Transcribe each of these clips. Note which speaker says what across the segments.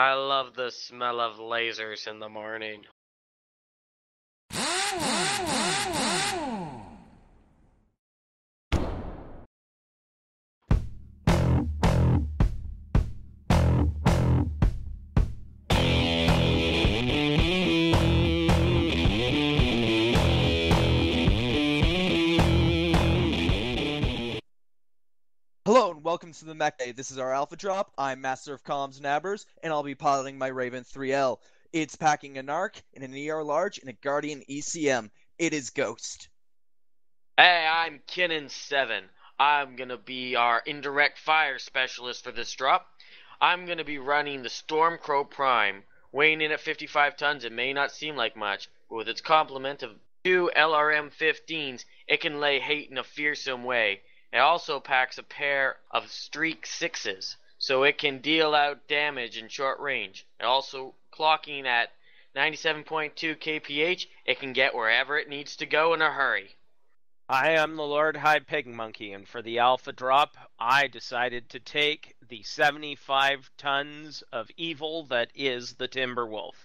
Speaker 1: I love the smell of lasers in the morning.
Speaker 2: Hello and welcome to the Mechbay. This is our Alpha Drop. I'm Master of Comms Nabbers, and I'll be piloting my Raven 3L. It's packing an ARC, and an ER Large, and a Guardian ECM. It is Ghost.
Speaker 1: Hey, I'm Kinnan7. I'm gonna be our indirect fire specialist for this drop. I'm gonna be running the Stormcrow Prime. Weighing in at 55 tons, it may not seem like much, but with its complement of 2 LRM-15s, it can lay hate in a fearsome way. It also packs a pair of Streak 6s, so it can deal out damage in short range. And also, clocking at 97.2 kph, it can get wherever it needs to go in a hurry.
Speaker 3: I am the Lord High Pig Monkey, and for the Alpha Drop, I decided to take the 75 tons of evil that is the Timberwolf.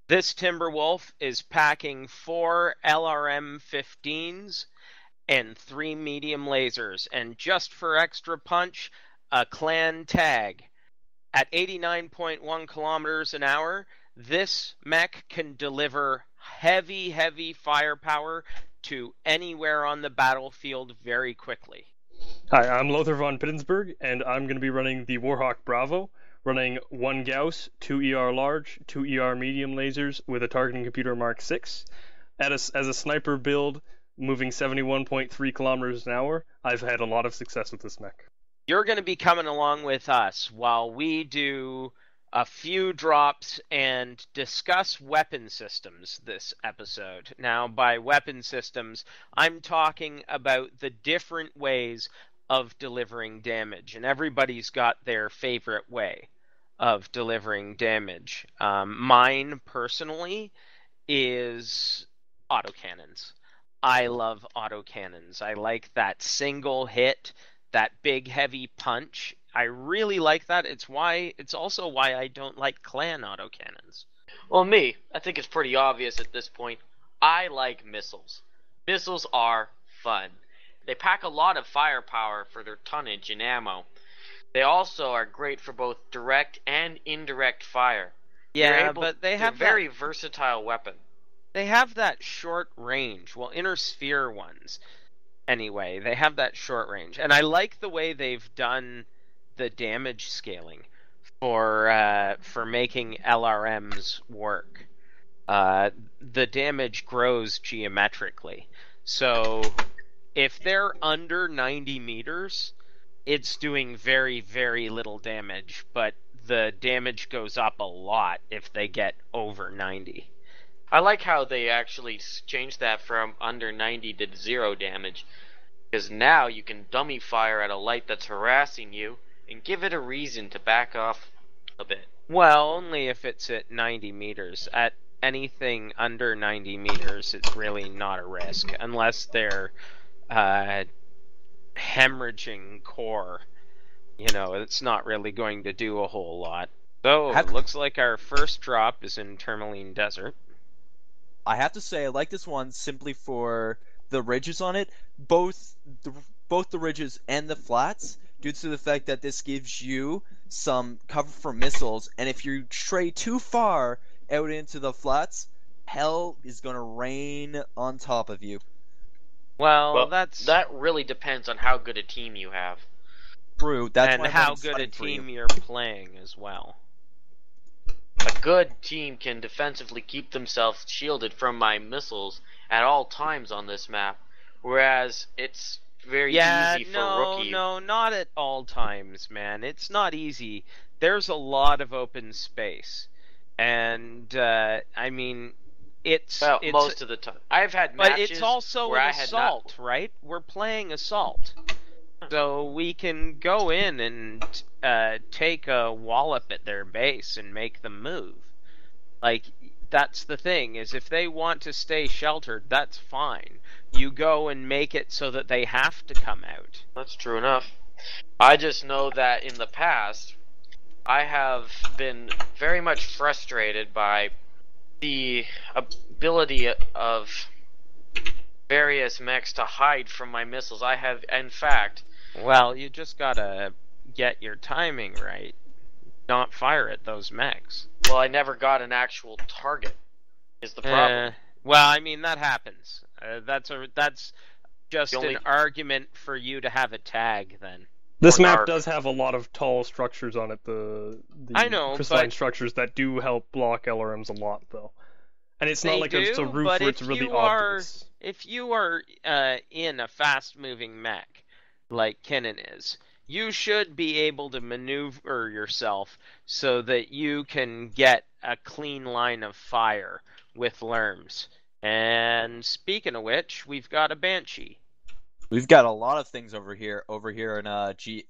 Speaker 3: This Timberwolf is packing 4 LRM-15s and 3 medium lasers, and just for extra punch, a clan tag. At 89.1 kilometers an hour, this mech can deliver heavy firepower to anywhere on the battlefield very quickly.
Speaker 4: Hi, I'm Lothar von Pittensburg, and I'm going to be running the Warhawk Bravo, running 1 Gauss, 2 ER Large, 2 ER Medium lasers with a targeting computer Mark 6. As a sniper build, moving 71.3 kilometers an hour, I've had a lot of success with this mech.
Speaker 3: You're going to be coming along with us while we do a few drops and discuss weapon systems this episode. Now, by weapon systems, I'm talking about the different ways of delivering damage, and everybody's got their favorite way of delivering damage. Mine, personally, is autocannons. I love autocannons. I like that single hit, that big heavy punch. I really like that. It's also why I don't like clan autocannons.
Speaker 1: Well, I think it's pretty obvious at this point. I like missiles. Missiles are fun. They pack a lot of firepower for their tonnage and ammo. They also are great for both direct and indirect fire.
Speaker 3: Yeah, but they're
Speaker 1: a very versatile weapon.
Speaker 3: They have that short range. Well, inner sphere ones, anyway, they have that short range. And I like the way they've done the damage scaling for making LRMs work. The damage grows geometrically. So if they're under 90 meters, it's doing very little damage, but the damage goes up a lot if they get over 90.
Speaker 1: I like how they actually changed that from under 90 to 0 damage, because now you can dummy fire at a light that's harassing you and give it a reason to back off a bit.
Speaker 3: Well, only if it's at 90 meters. At anything under 90 meters, it's really not a risk, unless they're hemorrhaging core. You know, it's not really going to do a whole lot. So, it looks like our first drop is in Tourmaline Desert.
Speaker 2: I have to say, I like this one simply for the ridges on it, both the ridges and the flats, due to the fact that this gives you some cover for missiles, and if you stray too far out into the flats, hell is going to rain on top of you.
Speaker 3: Well,
Speaker 1: that really depends on how good a team you have.
Speaker 2: True, that's
Speaker 3: and how good a team you're playing as well.
Speaker 1: A good team can defensively keep themselves shielded from my missiles at all times on this map, whereas it's very easy for rookies.
Speaker 3: No, not at all times, man. It's not easy. There's a lot of open space, and I mean, it's
Speaker 1: most of the time. I've had matches,
Speaker 3: but it's also an assault, right? We're playing assault. So we can go in and take a wallop at their base and make them move. Like, that's the thing, is if they want to stay sheltered, that's fine. You go and make it so that they have to come out.
Speaker 1: That's true enough. I just know that in the past, I have been very much frustrated by the ability of various mechs to hide from my missiles. I have, in fact...
Speaker 3: Well, you just gotta get your timing right. Not fire at those mechs.
Speaker 1: Well, I never got an actual target, is the problem.
Speaker 3: Well, I mean, that happens. That's just
Speaker 1: only...
Speaker 3: an argument for you to have a tag, then.
Speaker 4: This map does have a lot of tall structures on it, the
Speaker 3: I know,
Speaker 4: crystalline
Speaker 3: but...
Speaker 4: structures that do help block LRMs a lot, though. And it's not like
Speaker 3: it's
Speaker 4: a roof where it's really obvious.
Speaker 3: If you are in a fast-moving mech, like Kinnan is, you should be able to maneuver yourself so that you can get a clean line of fire with LRMs. And speaking of which, we've got a Banshee.
Speaker 2: We've got a lot of things over here in G5,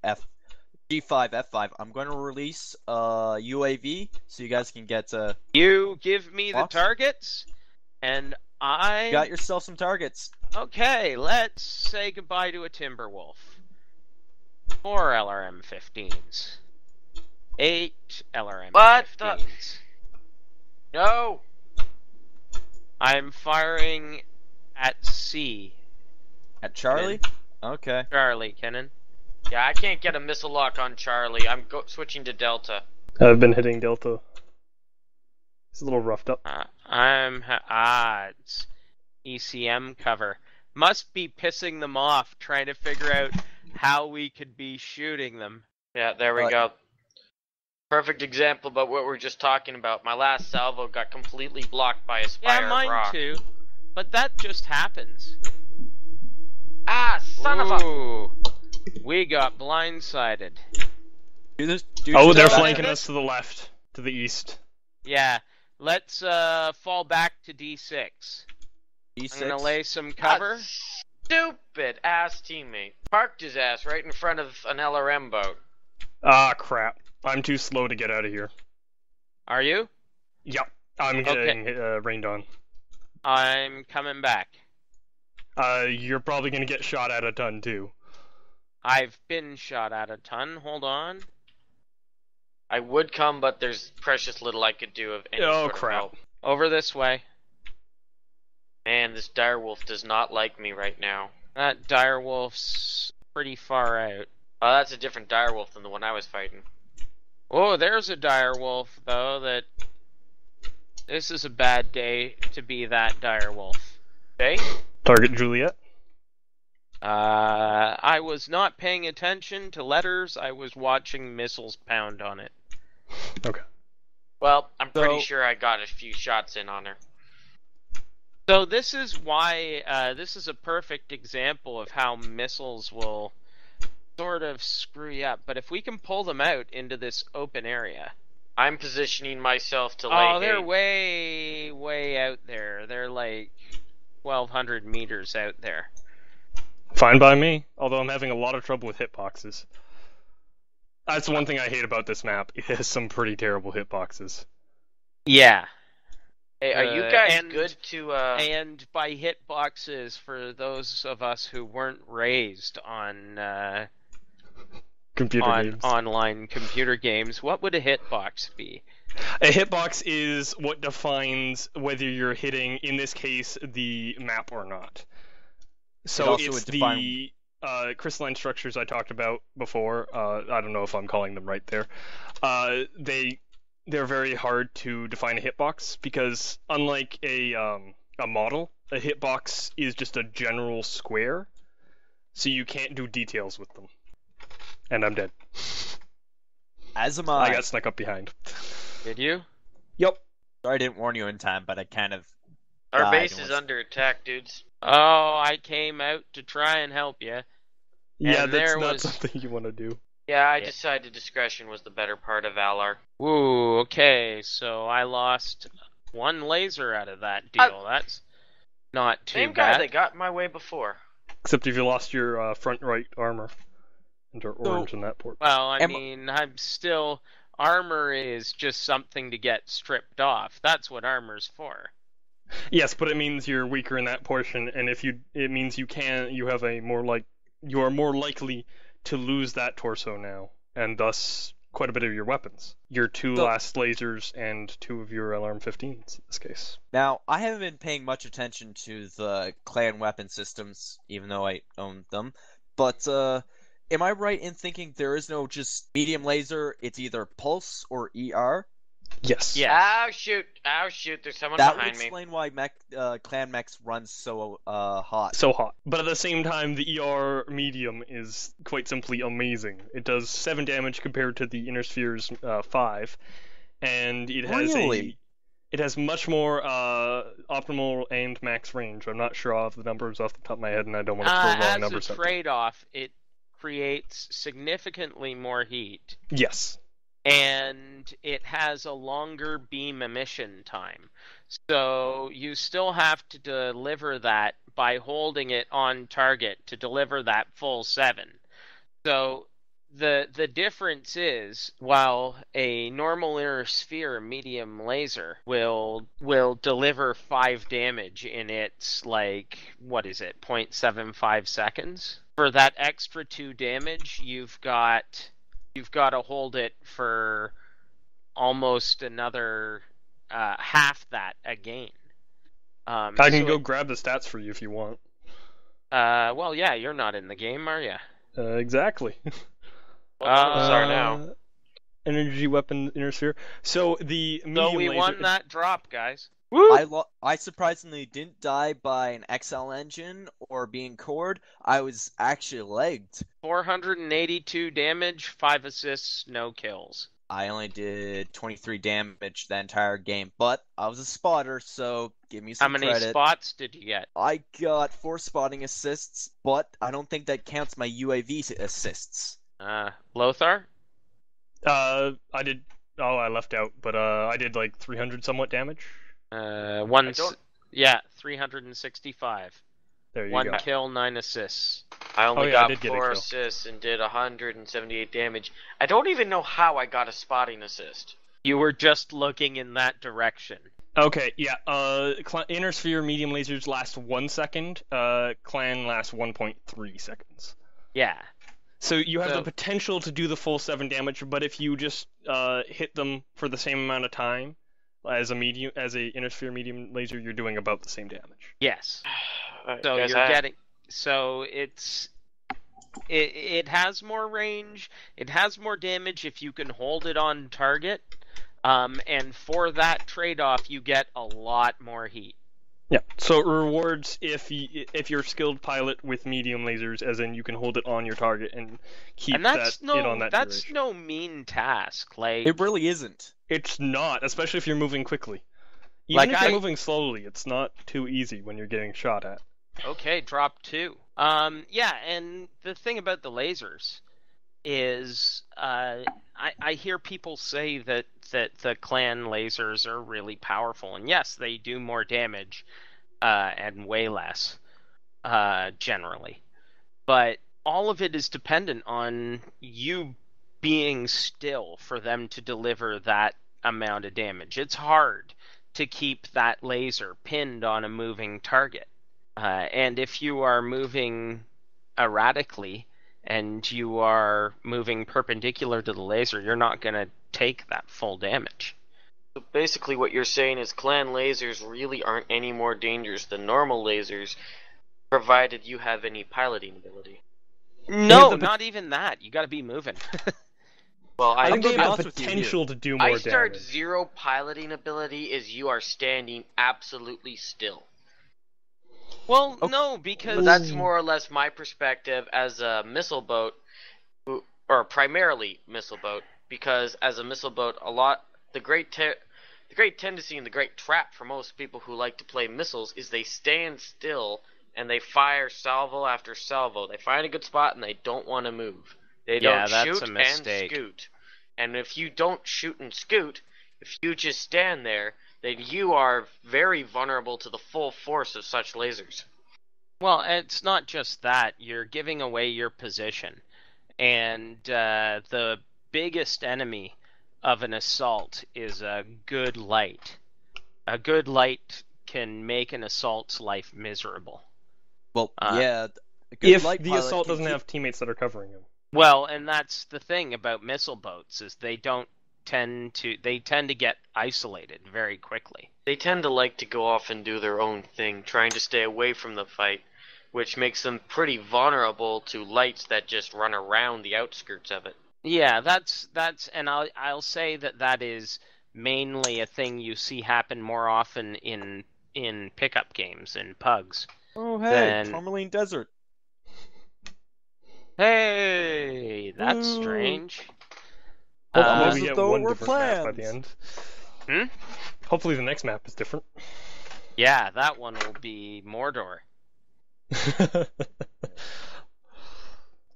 Speaker 2: F5. I'm going to release UAV so you guys can get
Speaker 3: You give me the targets, and I...
Speaker 2: Got yourself some targets.
Speaker 3: Okay, let's say goodbye to a Timberwolf. 4 LRM-15s. 8 LRM-15s.
Speaker 1: What the... No!
Speaker 3: I'm firing at C.
Speaker 2: At Charlie?
Speaker 3: Kinnan.
Speaker 2: Okay.
Speaker 3: Charlie, Kinnan.
Speaker 1: Yeah, I can't get a missile lock on Charlie. I'm switching to Delta.
Speaker 4: I've been hitting Delta. It's a little roughed up.
Speaker 3: It's ECM cover. Must be pissing them off, trying to figure out how we could be shooting them.
Speaker 1: Yeah, there we go. Perfect example about what we were just talking about. My last salvo got completely blocked by a spire
Speaker 3: of rock. Yeah, mine too. But that just happens.
Speaker 1: Ah, son of a...
Speaker 3: We got blindsided.
Speaker 4: They're flanking us to the left, to the east.
Speaker 3: Yeah, let's fall back to D6.
Speaker 2: D6?
Speaker 3: I'm gonna lay some cover.
Speaker 1: Stupid ass teammate. Parked his ass right in front of an LRM boat.
Speaker 4: Ah, crap. I'm too slow to get out of here.
Speaker 3: Are you?
Speaker 4: Yep. I'm getting rained on.
Speaker 3: I'm coming back.
Speaker 4: You're probably gonna get shot at a ton, too.
Speaker 3: I've been shot at a ton. Hold on.
Speaker 1: I would come, but there's precious little I could do of any sort of help.
Speaker 3: Over this way.
Speaker 1: Man, this direwolf does not like me right now.
Speaker 3: That direwolf's pretty far out.
Speaker 1: Oh, that's a different direwolf than the one I was fighting.
Speaker 3: Oh, there's a direwolf, though, that... This is a bad day to be that direwolf.
Speaker 1: Okay?
Speaker 4: Target Juliet.
Speaker 3: I was not paying attention to letters. I was watching missiles pound on it.
Speaker 4: Okay.
Speaker 1: Well, I'm pretty sure I got a few shots in on her.
Speaker 3: So this is why, this is a perfect example of how missiles will sort of screw you up. But if we can pull them out into this open area...
Speaker 1: I'm positioning myself to lay
Speaker 3: Oh, they're way, way out there. They're like 1,200 meters out there.
Speaker 4: Fine by me, although I'm having a lot of trouble with hitboxes. That's one thing I hate about this map. It has some pretty terrible hitboxes.
Speaker 3: Yeah.
Speaker 1: Hey, are you guys good to...
Speaker 3: And by hitboxes, for those of us who weren't raised on... online computer games, what would a hitbox be?
Speaker 4: A hitbox is what defines whether you're hitting, in this case, the map or not. So it's the crystalline structures I talked about before. I don't know if I'm calling them right there. They're very hard to define a hitbox because, unlike a model, a hitbox is just a general square, so you can't do details with them. And I'm dead.
Speaker 2: As am I.
Speaker 4: I got snuck up behind.
Speaker 3: Did you?
Speaker 4: Yep.
Speaker 2: Sorry I didn't warn you in time, but I kind of...
Speaker 1: Our base is under attack, dudes.
Speaker 3: Oh, I came out to try and help you.
Speaker 4: Yeah, that's not something you want to do.
Speaker 1: Yeah, I decided discretion was the better part of valor.
Speaker 3: Ooh, okay, so I lost one laser out of that deal. That's not too bad.
Speaker 1: Same guy that got my way before.
Speaker 4: Except if you lost your front right armor. Into orange in that port.
Speaker 3: Well, I mean, I'm still... Armor is just something to get stripped off. That's what armor's for.
Speaker 4: Yes, but it means you're weaker in that portion, and it means you are more likely to lose that torso now, and thus quite a bit of your weapons. Your two
Speaker 2: So-
Speaker 4: last lasers and two of your alarm 15s in this case.
Speaker 2: Now, I haven't been paying much attention to the clan weapon systems, even though I own them. But am I right in thinking there is no just medium laser? It's either pulse or ER.
Speaker 4: Yes.
Speaker 3: Yeah.
Speaker 1: Oh shoot! Oh shoot! There's someone
Speaker 2: That would
Speaker 1: behind me.
Speaker 2: explain why clan mechs run so hot.
Speaker 4: So hot. But at the same time, the ER medium is quite simply amazing. It does 7 damage compared to the Inner Sphere's 5, and it has
Speaker 2: Really?
Speaker 4: it has much more optimal and max range. I'm not sure of the numbers off the top of my head, and I don't want to throw wrong
Speaker 3: As a
Speaker 4: numbers out there.
Speaker 3: trade-off, it creates significantly more heat,
Speaker 4: Yes.
Speaker 3: and it has a longer beam emission time. So you still have to deliver that by holding it on target to deliver that full 7. So the difference is, while a normal inner sphere medium laser will deliver 5 damage in its, like, what is it, 0.75 seconds? For that extra 2 damage, you've got to hold it for almost another half that again.
Speaker 4: I can
Speaker 3: so
Speaker 4: go grab the stats for you if you want.
Speaker 3: well, yeah, you're not in the game, are you?
Speaker 4: Exactly.
Speaker 1: Sorry now.
Speaker 4: Energy weapon inner sphere. So the medium
Speaker 3: So we
Speaker 4: laser.
Speaker 3: won that drop, guys.
Speaker 2: I surprisingly didn't die by an XL engine or being cored. I was actually legged.
Speaker 3: 482 damage, 5 assists, no kills.
Speaker 2: I only did 23 damage the entire game, but I was a spotter, so give me
Speaker 3: How
Speaker 2: some
Speaker 3: many
Speaker 2: credit.
Speaker 3: spots did you get?
Speaker 2: I got 4 spotting assists, but I don't think that counts my UAV assists.
Speaker 3: Lothar?
Speaker 4: I did. Oh, I left out, but I did like 300 somewhat damage.
Speaker 3: One.
Speaker 1: I don't-
Speaker 3: Yeah, 365.
Speaker 4: There you
Speaker 3: 1
Speaker 4: go.
Speaker 3: kill, 9 assists.
Speaker 1: I only
Speaker 4: Oh, yeah, I
Speaker 1: got
Speaker 4: did get a
Speaker 1: 4
Speaker 4: kill.
Speaker 1: assists and did 178 damage. I don't even know how I got a spotting assist.
Speaker 3: You were just looking in that direction.
Speaker 4: Okay, yeah. Inner sphere medium lasers last 1 second. Clan lasts 1.3 seconds.
Speaker 3: Yeah.
Speaker 4: So you have
Speaker 3: So-
Speaker 4: the potential to do the full 7 damage, but if you just hit them for the same amount of time as a inner sphere medium laser, you're doing about the same damage.
Speaker 3: Yes.
Speaker 1: Alright,
Speaker 3: So
Speaker 1: guys,
Speaker 3: you're getting. So it has more range. It has more damage if you can hold it on target. And for that trade-off, you get a lot more heat.
Speaker 4: Yeah. So it rewards if you're skilled pilot with medium lasers, as in you can hold it on your target and keep
Speaker 3: And that's
Speaker 4: it on that
Speaker 3: that's
Speaker 4: duration.
Speaker 3: no mean task. Like
Speaker 2: It really isn't.
Speaker 4: It's not, especially if you're moving quickly. Even
Speaker 3: Like
Speaker 4: if you're
Speaker 3: I-
Speaker 4: moving slowly, it's not too easy when you're getting shot at.
Speaker 3: Okay, drop 2. Yeah, and the thing about the lasers is, I hear people say that the clan lasers are really powerful, and yes, they do more damage, and way less, generally. But all of it is dependent on you being still for them to deliver that amount of damage. It's hard to keep that laser pinned on a moving target. And if you are moving erratically and you are moving perpendicular to the laser, you're not going to take that full damage.
Speaker 1: So basically what you're saying is clan lasers really aren't any more dangerous than normal lasers, provided you have any piloting ability.
Speaker 3: No,
Speaker 4: the-
Speaker 3: not even that. You got to be moving.
Speaker 1: Well,
Speaker 4: I
Speaker 1: I
Speaker 4: think
Speaker 2: gonna
Speaker 4: they
Speaker 2: be
Speaker 4: have
Speaker 2: honest
Speaker 4: the
Speaker 2: with you
Speaker 4: potential to do more
Speaker 1: I start
Speaker 4: damage.
Speaker 1: 0 piloting ability is you are standing absolutely still.
Speaker 3: Well,
Speaker 2: Okay.
Speaker 3: no, because
Speaker 1: But that's more or less my perspective as a missile boat, or primarily missile boat, because as a missile boat, the great tendency and the great trap for most people who like to play missiles is they stand still and they fire salvo after salvo. They find a good spot and they don't want to move. They
Speaker 3: Yeah,
Speaker 1: don't
Speaker 3: that's
Speaker 1: shoot
Speaker 3: a
Speaker 1: and
Speaker 3: mistake.
Speaker 1: scoot. And if you don't shoot and scoot, if you just stand there, then you are very vulnerable to the full force of such lasers.
Speaker 3: Well, it's not just that. You're giving away your position. And the biggest enemy of an assault is a good light. A good light can make an assault's life miserable.
Speaker 2: Well,
Speaker 3: Uh,
Speaker 2: yeah. A good
Speaker 4: If
Speaker 2: light
Speaker 4: the
Speaker 2: pilot
Speaker 4: assault
Speaker 2: can
Speaker 4: doesn't
Speaker 2: keep-
Speaker 4: have teammates that are covering him.
Speaker 3: Well, and that's the thing about missile boats is they tend to get isolated very quickly.
Speaker 1: They tend to like to go off and do their own thing, trying to stay away from the fight, which makes them pretty vulnerable to lights that just run around the outskirts of it.
Speaker 3: Yeah, that's and I'll say that is mainly a thing you see happen more often in pickup games in pugs.
Speaker 2: Oh, hey,
Speaker 3: Then-
Speaker 2: Tourmaline Desert.
Speaker 3: Hey, that's
Speaker 2: Ooh.
Speaker 3: strange.
Speaker 4: Hopefully
Speaker 2: As
Speaker 4: we get
Speaker 2: though
Speaker 4: one
Speaker 2: we're
Speaker 4: different map by the
Speaker 2: planned.
Speaker 4: end.
Speaker 3: Hmm?
Speaker 4: Hopefully the next map is different.
Speaker 3: Yeah, that one will be Mordor.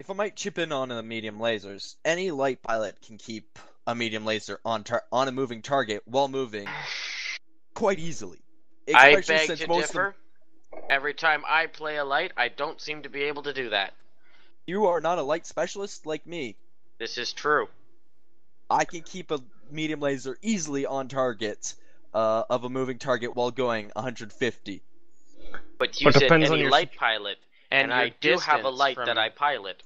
Speaker 2: If I might chip in on the medium lasers, any light pilot can keep a medium laser on a moving target while moving quite easily.
Speaker 1: I
Speaker 2: Especially
Speaker 1: beg
Speaker 2: since
Speaker 1: to
Speaker 2: most of
Speaker 1: differ. Every time I play a light, I don't seem to be able to do that.
Speaker 2: you are not a light specialist like me.
Speaker 1: This is true.
Speaker 2: I can keep a medium laser easily on target of a moving target while going 150.
Speaker 1: But you
Speaker 4: But
Speaker 1: said
Speaker 4: depends on
Speaker 1: any
Speaker 4: your
Speaker 1: light pilot, and
Speaker 3: your
Speaker 1: I do have a
Speaker 3: distance
Speaker 1: light
Speaker 3: from-
Speaker 1: that I pilot.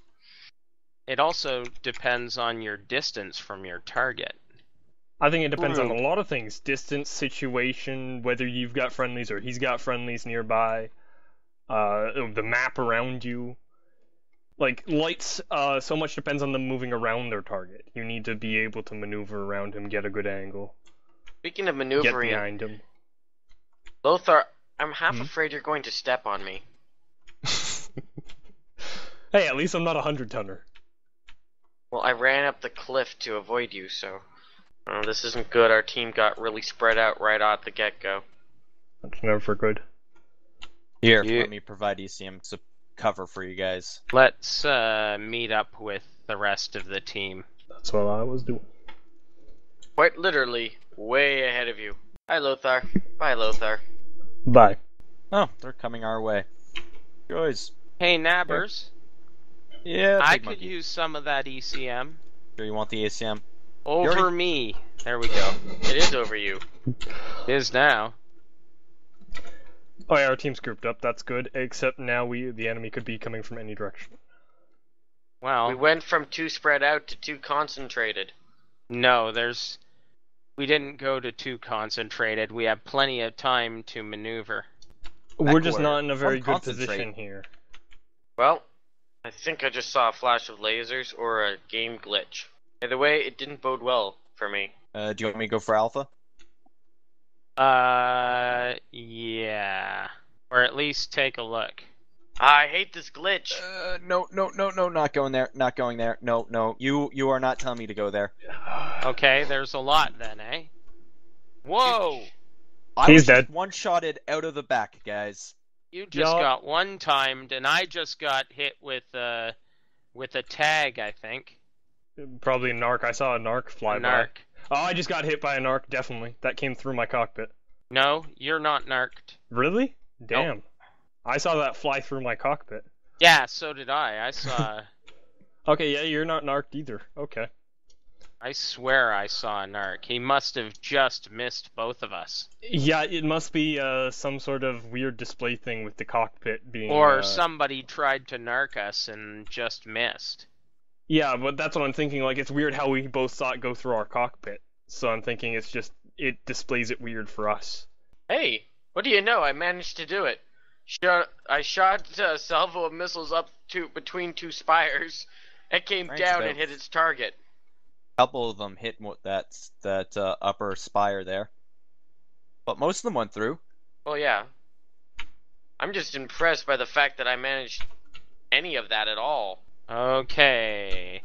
Speaker 3: It also depends on your distance from your target.
Speaker 4: I think it depends on
Speaker 2: True.
Speaker 4: a lot of things. Distance, situation, whether you've got friendlies or he's got friendlies nearby, the map around you. Like, lights, so much depends on them moving around their target. You need to be able to maneuver around him, get a good angle,
Speaker 1: Speaking of
Speaker 4: get
Speaker 1: maneuvering,
Speaker 4: behind him.
Speaker 1: Lothar, I'm half
Speaker 4: Hmm?
Speaker 1: afraid you're going to step on me.
Speaker 4: Hey, at least I'm not a 100-tonner.
Speaker 1: Well, I ran up the cliff to avoid you, so... Oh, this isn't good. Our team got really spread out right at the get-go.
Speaker 4: That's never good.
Speaker 2: Here,
Speaker 3: You-
Speaker 2: let me provide ECM cover for you guys.
Speaker 3: Let's meet up with the rest of the team.
Speaker 4: That's what I was doing.
Speaker 1: Quite literally, way ahead of you. Hi, Lothar. Bye, Lothar.
Speaker 4: Bye.
Speaker 2: Oh, they're coming our way. Guys.
Speaker 3: Hey, Nabbers,
Speaker 2: Yeah,
Speaker 3: I
Speaker 2: big
Speaker 3: could
Speaker 2: monkey.
Speaker 3: use some of that ECM.
Speaker 2: Sure you want the ACM?
Speaker 3: Over
Speaker 2: already-
Speaker 3: me. There we go.
Speaker 1: It is over you.
Speaker 3: Is now.
Speaker 4: Oh yeah, our team's grouped up, that's good, except now the enemy could be coming from any direction.
Speaker 3: Well,
Speaker 1: We went from 2 spread out to 2 concentrated.
Speaker 3: no, we didn't go to too concentrated. We have plenty of time to maneuver.
Speaker 4: We're just
Speaker 2: Warrior.
Speaker 4: not in a very
Speaker 2: Come
Speaker 4: good
Speaker 2: concentrate.
Speaker 4: position here.
Speaker 1: Well, I think I just saw a flash of lasers or a game glitch. Either way, it didn't bode well for me.
Speaker 2: Do you want me to go for Alpha?
Speaker 3: Yeah. Or at least take a look.
Speaker 1: I hate this glitch.
Speaker 2: No, not going there, not going there. No, you are not telling me to go there.
Speaker 3: Okay, there's a lot then, eh? Whoa!
Speaker 2: I
Speaker 4: He's
Speaker 2: was just
Speaker 4: dead.
Speaker 2: one-shotted out of the back, guys.
Speaker 3: You just
Speaker 4: Yeah.
Speaker 3: got one timed, and I just got hit with a tag, I think.
Speaker 4: Probably a narc. I saw a narc fly
Speaker 3: A
Speaker 4: by.
Speaker 3: narc.
Speaker 4: Oh, I just got hit by a narc, definitely. That came through my cockpit.
Speaker 3: No, you're not narked.
Speaker 4: Really? Damn. I saw that fly through my cockpit.
Speaker 3: Yeah, so did I. I saw.
Speaker 4: Okay, yeah, you're not narked either. Okay.
Speaker 3: I swear I saw a narc. He must have just missed both of us.
Speaker 4: Yeah, it must be some sort of weird display thing with the cockpit being...
Speaker 3: Or somebody tried to narc us and just missed.
Speaker 4: Yeah, but that's what I'm thinking. Like, it's weird how we both saw it go through our cockpit. So I'm thinking it's just... It displays it weird for us.
Speaker 1: Hey, what do you know? I managed to do it. I shot a salvo of missiles up to between 2 spires. It came
Speaker 2: Thanks,
Speaker 1: down
Speaker 2: Bill.
Speaker 1: and hit its target.
Speaker 2: A couple of them hit that upper spire there, but most of them went through.
Speaker 1: Well, yeah. I'm just impressed by the fact that I managed any of that at all.
Speaker 3: Okay.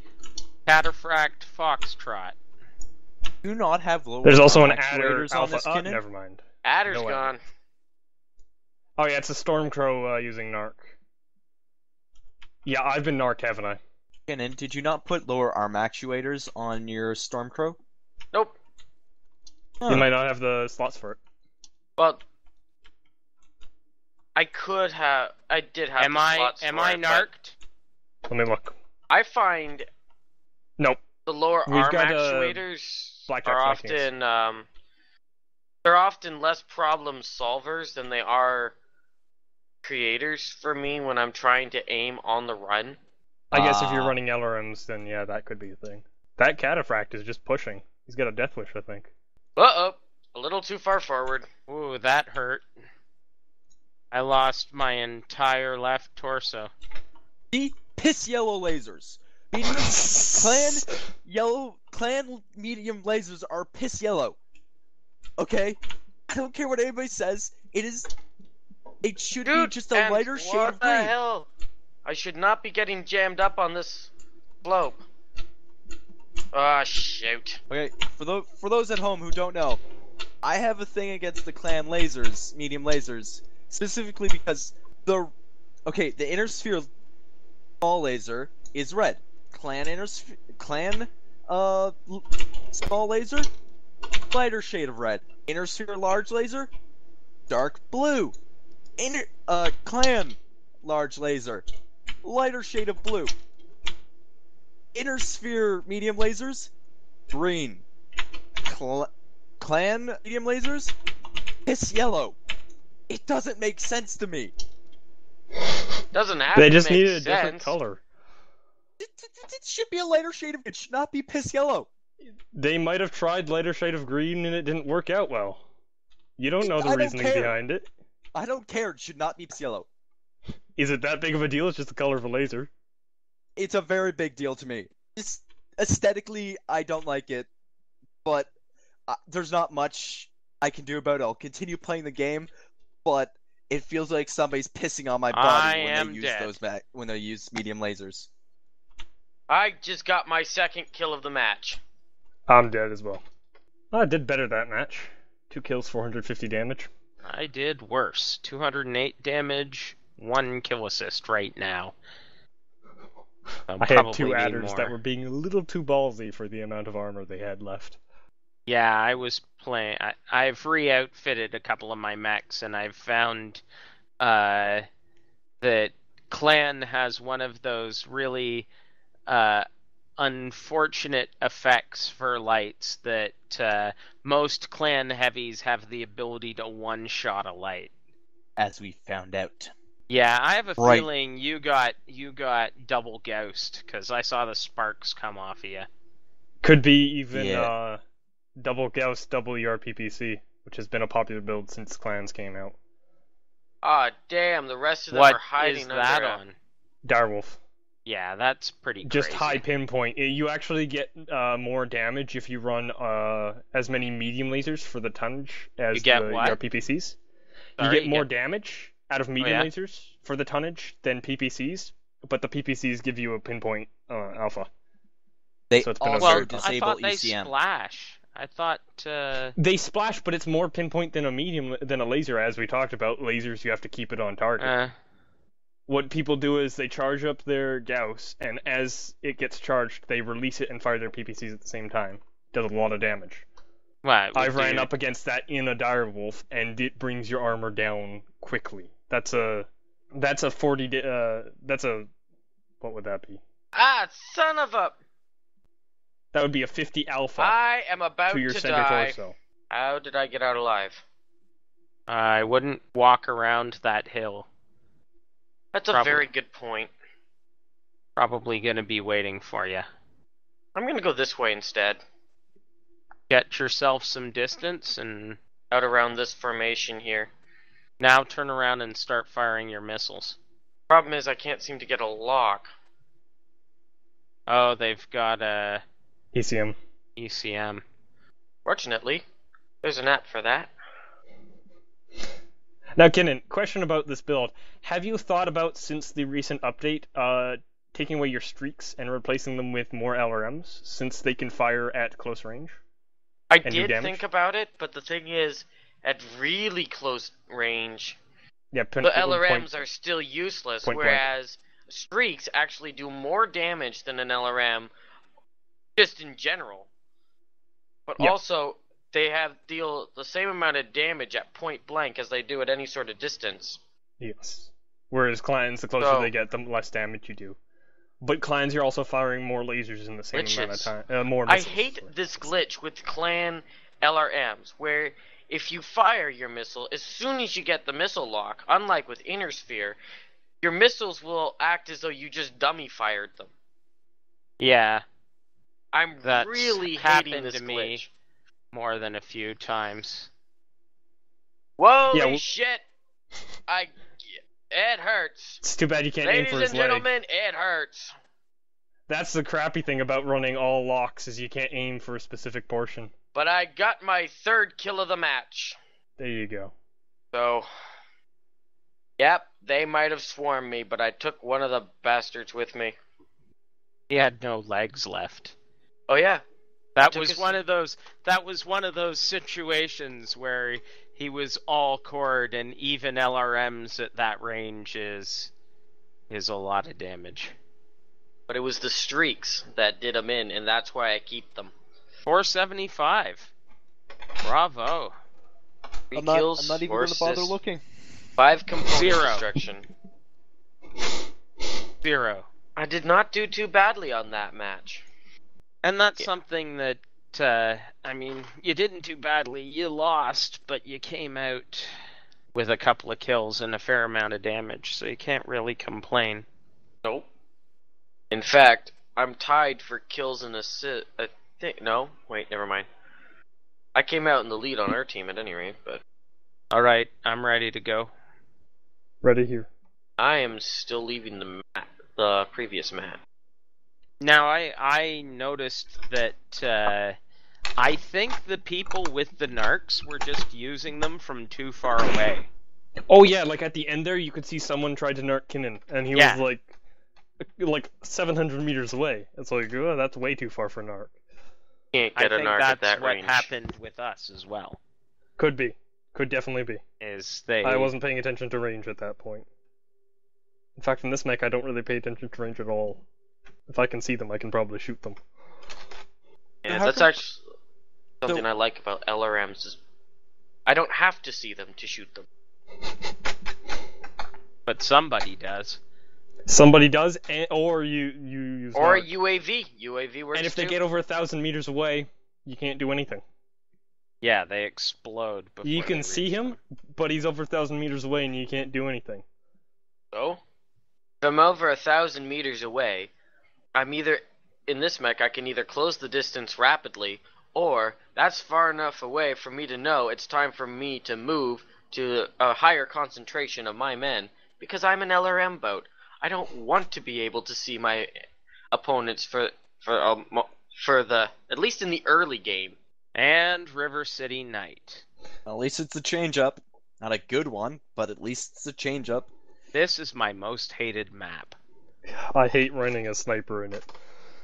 Speaker 3: Cataphract Foxtrot.
Speaker 2: Do not have lower
Speaker 4: There's also an
Speaker 2: arm
Speaker 4: adder
Speaker 2: actuators on
Speaker 4: alpha...
Speaker 2: this
Speaker 4: Oh,
Speaker 2: cannon.
Speaker 4: never mind.
Speaker 1: Adder's
Speaker 4: No way.
Speaker 1: gone.
Speaker 4: Oh yeah, it's a Stormcrow using narc. Yeah, I've been narked, haven't I?
Speaker 2: Cannon, did you not put lower arm actuators on your Stormcrow?
Speaker 1: Nope.
Speaker 2: Huh.
Speaker 4: You might not have the slots for it.
Speaker 1: Well, I could have. I did have.
Speaker 3: Am
Speaker 1: the
Speaker 3: I
Speaker 1: slots
Speaker 3: am
Speaker 1: for
Speaker 3: I
Speaker 1: it, but
Speaker 3: narked?
Speaker 4: Let me look.
Speaker 1: I find
Speaker 4: Nope.
Speaker 1: the lower
Speaker 4: We've
Speaker 1: arm
Speaker 4: got,
Speaker 1: actuators
Speaker 4: Blackjack
Speaker 1: are
Speaker 4: Vikings.
Speaker 1: often they're often less problem solvers than they are creators for me when I'm trying to aim on the run.
Speaker 4: I guess if you're running LRMs, then yeah, that could be a thing. That Cataphract is just pushing. He's got a Death Wish, I think.
Speaker 1: Uh-oh. A little too far forward.
Speaker 3: Ooh, that hurt. I lost my entire left torso.
Speaker 2: The piss yellow lasers. Clan medium lasers are piss yellow. Okay? I don't care what anybody says. It should be just a lighter shade of green.
Speaker 1: What the hell? I should not be getting jammed up on this slope. Ah, shoot.
Speaker 2: Okay, for those at home who don't know, I have a thing against the clan lasers, medium lasers, specifically because the inner sphere small laser is red. Small laser, lighter shade of red. Inner sphere large laser, dark blue. Clan large laser, lighter shade of blue. Inner sphere medium lasers, green. Clan medium lasers, piss yellow. It doesn't make sense to me.
Speaker 1: Doesn't have
Speaker 4: They
Speaker 1: to
Speaker 4: just
Speaker 1: make
Speaker 4: needed a
Speaker 1: sense.
Speaker 4: different color.
Speaker 2: It should be a lighter shade of. It should not be piss yellow.
Speaker 4: They might have tried lighter shade of green and it didn't work out well. You don't know the reasoning behind it.
Speaker 2: I don't care. It should not be piss yellow.
Speaker 4: Is it that big of a deal? It's just the color of a laser.
Speaker 2: It's a very big deal to me. Just aesthetically, I don't like it, but there's not much I can do about it. I'll continue playing the game, but it feels like somebody's pissing on my body when they use medium lasers.
Speaker 1: I just got my second kill of the match.
Speaker 4: I'm dead as well. I did better that match. 2 kills, 450 damage.
Speaker 3: I did worse. 208 damage, 1 kill assist right now.
Speaker 4: I had 2 adders that were being a little too ballsy for the amount of armor they had left.
Speaker 3: Yeah, I was playing. I've re-outfitted a couple of my mechs, and I've found that Clan has one of those really unfortunate effects for lights that most Clan heavies have the ability to one-shot a light.
Speaker 2: As we found out.
Speaker 3: Yeah, I have a feeling you got double Ghost, because I saw the sparks come off of you.
Speaker 4: Could be even double Gauss, double ERPPC, which has been a popular build since Clans came out.
Speaker 1: Ah, damn, the rest of them are hiding
Speaker 3: What is that
Speaker 1: under
Speaker 3: on?
Speaker 4: Direwolf.
Speaker 3: Yeah, that's pretty
Speaker 4: Just
Speaker 3: crazy.
Speaker 4: high pinpoint. You actually get more damage if you run as many medium lasers for the tonnage as the ERPPCs. You get more damage out of medium lasers for the tonnage than PPCs, but the PPCs give you a pinpoint alpha.
Speaker 2: They
Speaker 4: so it's
Speaker 2: also
Speaker 3: disable I thought they
Speaker 2: ECM.
Speaker 3: splash. I thought
Speaker 4: they splash, but it's more pinpoint than a laser, as we talked about. Lasers, you have to keep it on target. What people do is they charge up their Gauss, and as it gets charged, they release it and fire their PPCs at the same time. Does a lot of damage. I've ran up against that in a Direwolf, and it brings your armor down quickly. That's a 40. What would that be?
Speaker 1: Ah, son of a!
Speaker 4: That would be a 50 alpha.
Speaker 1: I am about
Speaker 4: to your
Speaker 1: to
Speaker 4: center
Speaker 1: die.
Speaker 4: torso.
Speaker 1: How did I get out alive?
Speaker 3: I wouldn't walk around that hill.
Speaker 1: That's a very good point.
Speaker 3: Probably gonna be waiting for you.
Speaker 1: I'm gonna go this way instead.
Speaker 3: Get yourself some distance and
Speaker 1: out around this formation here.
Speaker 3: Now turn around and start firing your missiles.
Speaker 1: Problem is I can't seem to get a lock.
Speaker 3: Oh, they've got a
Speaker 4: ECM.
Speaker 1: Fortunately, there's an app for that.
Speaker 4: Now, Kinnan, question about this build. Have you thought about, since the recent update, taking away your streaks and replacing them with more LRMs, since they can fire at close range?
Speaker 1: I did think about it, but the thing is, at really close range, the LRMs are still useless, whereas streaks actually do more damage than an LRM, just in general. But also, they deal the same amount of damage at point blank as they do at any sort of distance.
Speaker 4: Yes. Whereas clans, the closer they get, the less damage you do. But clans, you're also firing more lasers in the same amount of time. More missiles.
Speaker 1: I hate this glitch with clan LRMs, where if you fire your missile, as soon as you get the missile lock, unlike with Inner Sphere, your missiles will act as though you just dummy fired them.
Speaker 3: Yeah,
Speaker 1: I'm
Speaker 3: that's
Speaker 1: really hating
Speaker 3: happened
Speaker 1: this
Speaker 3: to me
Speaker 1: glitch.
Speaker 3: more than a few times.
Speaker 1: Holy
Speaker 4: Yeah,
Speaker 1: shit! It hurts.
Speaker 4: it's too bad you can't aim
Speaker 1: Ladies
Speaker 4: for his
Speaker 1: and
Speaker 4: leg.
Speaker 1: gentlemen, it hurts.
Speaker 4: That's the crappy thing about running all locks, is you can't aim for a specific portion.
Speaker 1: But I got my 3rd kill of the match.
Speaker 4: There you go.
Speaker 1: So, yep, they might have swarmed me, but I took one of the bastards with me.
Speaker 3: He had no legs left.
Speaker 1: Oh yeah,
Speaker 3: That
Speaker 1: took
Speaker 3: was
Speaker 1: his-
Speaker 3: one of those. That was one of those situations where he was all cored, and even LRMs at that range is a lot of damage.
Speaker 1: but it was the streaks that did them in, and that's why I keep them.
Speaker 3: 475. Bravo.
Speaker 1: 3
Speaker 2: I'm
Speaker 1: kills,
Speaker 2: not even
Speaker 1: 4
Speaker 2: going to bother
Speaker 1: assists,
Speaker 2: looking.
Speaker 1: 5 component
Speaker 3: 0.
Speaker 1: destruction.
Speaker 3: 0.
Speaker 1: I did not do too badly on that match.
Speaker 3: And that's
Speaker 1: Yeah.
Speaker 3: something that, I mean, you didn't do badly. You lost, but you came out with a couple of kills and a fair amount of damage, so you can't really complain.
Speaker 1: Nope. In fact, I'm tied for kills and assists. No, wait, never mind. I came out in the lead on our team at any rate, but
Speaker 3: Alright, I'm ready to go.
Speaker 4: Ready here.
Speaker 1: I am still leaving the previous map.
Speaker 3: Now, I noticed that, I think the people with the narcs were just using them from too far away.
Speaker 4: Oh yeah, like at the end there, you could see someone tried to narc Kinnan, and he
Speaker 3: Yeah.
Speaker 4: was like 700 meters away. It's like, oh, that's way too far for narc.
Speaker 1: Can't
Speaker 3: I
Speaker 1: get a
Speaker 3: think
Speaker 1: narc
Speaker 3: that's
Speaker 1: at that
Speaker 3: what
Speaker 1: range.
Speaker 3: happened with us as well.
Speaker 4: Could be. Could definitely be.
Speaker 3: Is they...
Speaker 4: I wasn't paying attention to range at that point. In fact, in this mech, I don't really pay attention to range at all. If I can see them, I can probably shoot them.
Speaker 1: Yeah,
Speaker 2: How
Speaker 1: that's
Speaker 2: come-
Speaker 1: actually something I like about LRMs is I don't have to see them to shoot them.
Speaker 3: But somebody does.
Speaker 4: Somebody does, or you use
Speaker 1: Or
Speaker 4: narc.
Speaker 1: UAV. UAV works
Speaker 4: And if they
Speaker 1: too.
Speaker 4: get over 1,000 meters away, you can't do anything.
Speaker 3: Yeah, they explode before
Speaker 4: You
Speaker 3: they
Speaker 4: can see
Speaker 3: reach
Speaker 4: him,
Speaker 3: them.
Speaker 4: but he's over 1,000 meters away, and you can't do anything.
Speaker 1: So, if I'm over 1,000 meters away, I'm either in this mech I can either close the distance rapidly, or that's far enough away for me to know it's time for me to move to a higher concentration of my men because I'm an LRM boat. I don't want to be able to see my opponents for the at least in the early game.
Speaker 3: And River City Knight.
Speaker 2: At least it's a change-up. Not a good one, but at least it's a change-up.
Speaker 3: This is my most hated map.
Speaker 4: I hate running a sniper in it.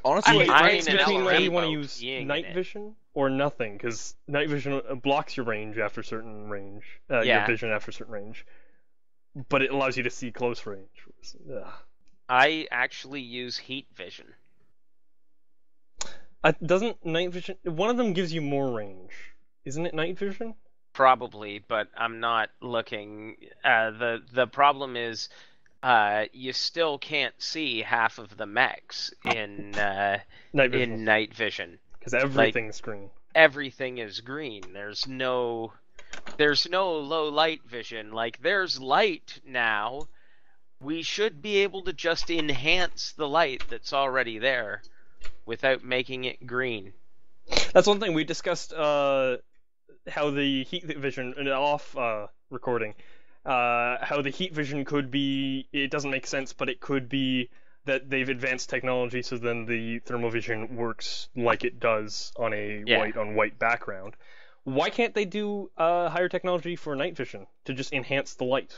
Speaker 2: Honestly,
Speaker 1: I
Speaker 3: I
Speaker 1: hate
Speaker 4: It's
Speaker 1: running an
Speaker 4: between whether
Speaker 1: LRM
Speaker 4: you want to
Speaker 1: boat
Speaker 4: use
Speaker 3: being in
Speaker 4: night
Speaker 3: it.
Speaker 4: vision or nothing, because night vision blocks your range after certain range, your
Speaker 3: Yeah.
Speaker 4: vision after certain range, but it allows you to see close range. Ugh.
Speaker 3: I actually use heat vision.
Speaker 4: Doesn't night vision? One of them gives you more range, isn't it? Night vision?
Speaker 3: Probably, but I'm not looking. The problem is, you still can't see half of the mechs in
Speaker 4: Night vision,
Speaker 3: in night vision.
Speaker 4: because everything's green.
Speaker 3: Everything is green. There's no low light vision. Like, there's light now. We should be able to just enhance the light that's already there without making it green.
Speaker 4: That's one thing we discussed. How the heat vision off recording. How the heat vision could be. It doesn't make sense, but it could be that they've advanced technology, so then the thermal vision works like it does on a
Speaker 3: Yeah.
Speaker 4: white on white background. Why can't they do higher technology for night vision to just enhance the light,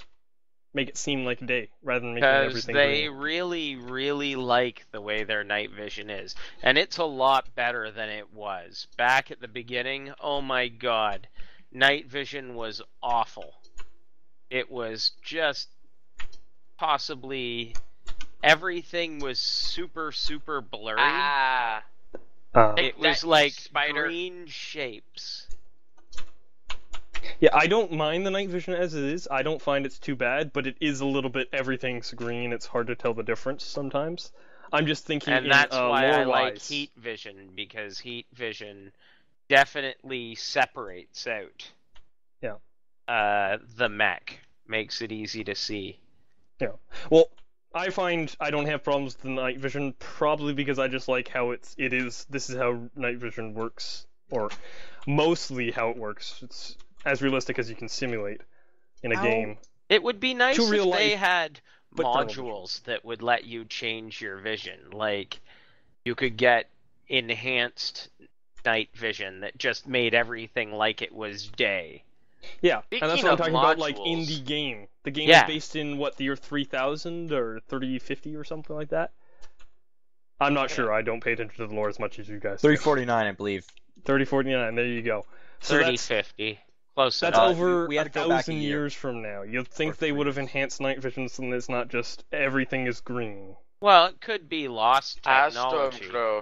Speaker 4: make it seem like day rather than making
Speaker 3: Because
Speaker 4: everything
Speaker 3: they
Speaker 4: green?
Speaker 3: really, really like the way their night vision is. And it's a lot better than it was. Back at the beginning, oh my god, night vision was awful. It was just possibly... everything was super, super blurry.
Speaker 1: Ah,
Speaker 3: It was
Speaker 1: that
Speaker 3: like
Speaker 1: spider.
Speaker 3: green shapes.
Speaker 4: Yeah, I don't mind the night vision as it is. I don't find it's too bad, but it is a little bit everything's green. It's hard to tell the difference sometimes. I'm just thinking
Speaker 3: And
Speaker 4: in
Speaker 3: that's why I like
Speaker 4: lore-wise.
Speaker 3: heat vision, because heat vision definitely separates out
Speaker 4: Yeah.
Speaker 3: the mech, makes it easy to see.
Speaker 4: Yeah. Well, I find I don't have problems with the night vision, probably because I just like how it is. This is how night vision works, or mostly how it works. It's as realistic as you can simulate in a game.
Speaker 3: It would be nice
Speaker 4: To real
Speaker 3: if they
Speaker 4: life,
Speaker 3: had
Speaker 4: but thermal
Speaker 3: modules that would let you change your vision. Like, you could get enhanced night vision that just made everything like it was day.
Speaker 4: Yeah, and that's
Speaker 1: Speaking
Speaker 4: what I'm
Speaker 1: of
Speaker 4: talking about, like, in
Speaker 1: modules-
Speaker 4: the game. The game
Speaker 3: Yeah.
Speaker 4: is based in, what, the year 3000 or 3050 or something like that? I'm not sure, I don't pay attention to the lore as much as you guys do.
Speaker 2: 349, I believe.
Speaker 4: 3049, there you go. So
Speaker 3: 3050. Close
Speaker 4: that's
Speaker 3: enough.
Speaker 4: over
Speaker 2: we had
Speaker 4: a
Speaker 2: to go back a
Speaker 4: 1,000
Speaker 2: year.
Speaker 4: years from now. You'd think
Speaker 2: Or
Speaker 4: they would have
Speaker 2: 3 years.
Speaker 4: enhanced night vision so that it's not just everything is green.
Speaker 3: Well, it could be lost technology.
Speaker 1: Astro.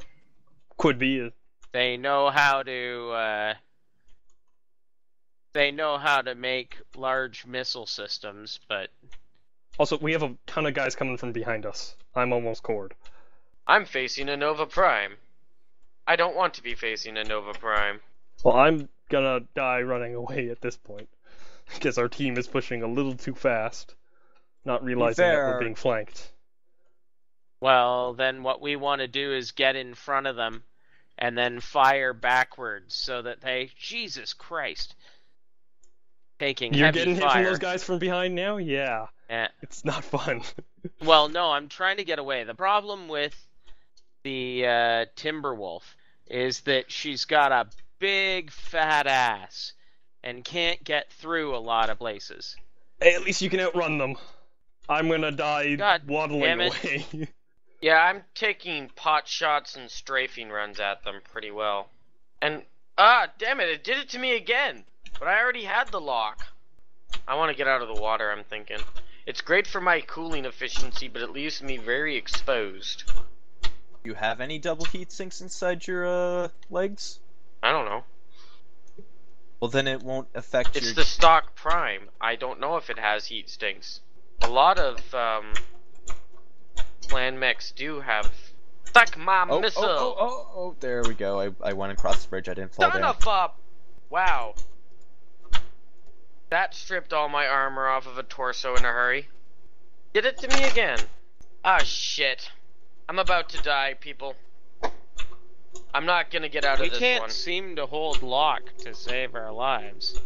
Speaker 4: Could be.
Speaker 3: They know how to make large missile systems, but
Speaker 4: Also, we have a ton of guys coming from behind us. I'm almost cored.
Speaker 1: I'm facing a Nova Prime. I don't want to be facing a Nova Prime.
Speaker 4: Well, I'm gonna die running away at this point. Because our team is pushing a little too fast. Not realizing that we're
Speaker 2: fair.
Speaker 4: being flanked.
Speaker 3: well, then what we want to do is get in front of them and then fire backwards so that they, Jesus Christ, taking
Speaker 4: You're
Speaker 3: heavy
Speaker 4: getting hit
Speaker 3: fire.
Speaker 4: from those guys from behind now? Yeah.
Speaker 3: Eh.
Speaker 4: It's not fun.
Speaker 3: Well, no, I'm trying to get away. The problem with the Timberwolf is that she's got a big fat ass and can't get through a lot of places.
Speaker 4: Hey, at least you can outrun them. I'm gonna die
Speaker 3: God
Speaker 4: waddling
Speaker 3: damn it.
Speaker 4: away.
Speaker 1: Yeah, I'm taking pot shots and strafing runs at them pretty well. And, damn it did it to me again! But I already had the lock. I want to get out of the water, I'm thinking. It's great for my cooling efficiency, but it leaves me very exposed.
Speaker 2: You have any double heat sinks inside your legs?
Speaker 1: I don't know.
Speaker 2: Well, then it won't affect
Speaker 1: It's
Speaker 2: your.
Speaker 1: the stock Prime. I don't know if it has heat stinks. A lot of, clan mechs do have... Fuck my missile!
Speaker 2: Oh, there we go. I went across the bridge. I didn't fall
Speaker 1: Son
Speaker 2: down.
Speaker 1: of a... Wow. That stripped all my armor off of a torso in a hurry. Did it to me again. Ah, shit. I'm about to die, people. I'm not gonna get out
Speaker 3: We
Speaker 1: of this
Speaker 3: can't
Speaker 1: one.
Speaker 3: seem to hold lock to save our lives.